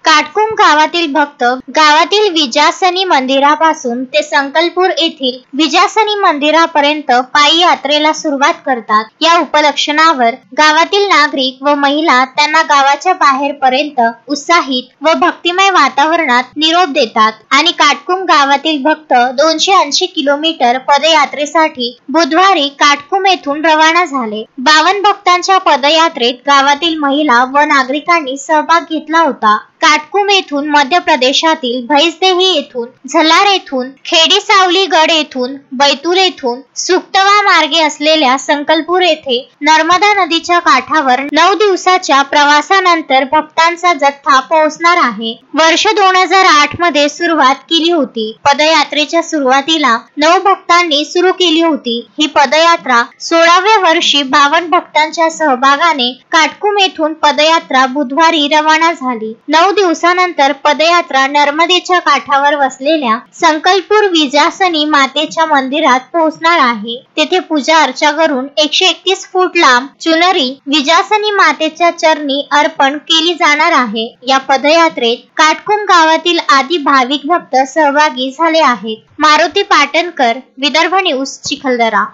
काटकुम गावातील भक्त गावातील विजासनी मंदिरापासून ते संकलपूर येथील विजासनी मंदिरापर्यंत पायी यात्रेला सुरुवात करतात। या उपलक्षणावर गावातील नागरिक व महिला त्यांना गावाच्या बाहेरपर्यंत उत्साहित व भक्तिमय वातावरणात निरोप देतात आणि काटकुम गावातील भक्त 280 किलोमीटर पदयात्रेसाठी बुधवारी काटकुम येथून रवाना झाले। 52 भक्तांच्या पदयात्रेत गावातील महिला व नागरिकांनी सहभाग घेतला होता। काटकुम येथून मध्य प्रदेशातील भैसदेही येथून, झलार येथून, खेडी सावली गड येथून, बैतूल येथून सुक्तवा मार्गे असलेल्या संकलपूर येथे नर्मदा नदीच्या काठावर 9 दिवसाच्या प्रवासानंतर भक्तांचा जत्था पोहोचणार आहे। वर्ष 2008 मध्ये सुरुवात केली होती। पदयात्रेच्या सुरुवातीला 9 भक्तांनी सुरू केली होती। ही पदयात्रा 16व्या वर्षी 52 भक्तांच्या सहभागाने काटकुम येथून पदयात्रा बुधवारी रवाना झाली। 9 दिवसानंतर पदयात्रा नर्मदेच्या काठावर वसलेल्या संकलपूर विजासनी मातेच्या मंदिरात पोहोचणार आहे। तेथे पूजा अर्चा करून 131 फूट लांब चुनरी विजासनी मातेच्या चरणी अर्पण केली जाणार आहे। या पदयात्रेत काटकुम गावातील आदी भाविक भक्त सहभागी झाले आहेत। मारुती पाटणकर, विदर्भ न्यूज, चिखलदरा।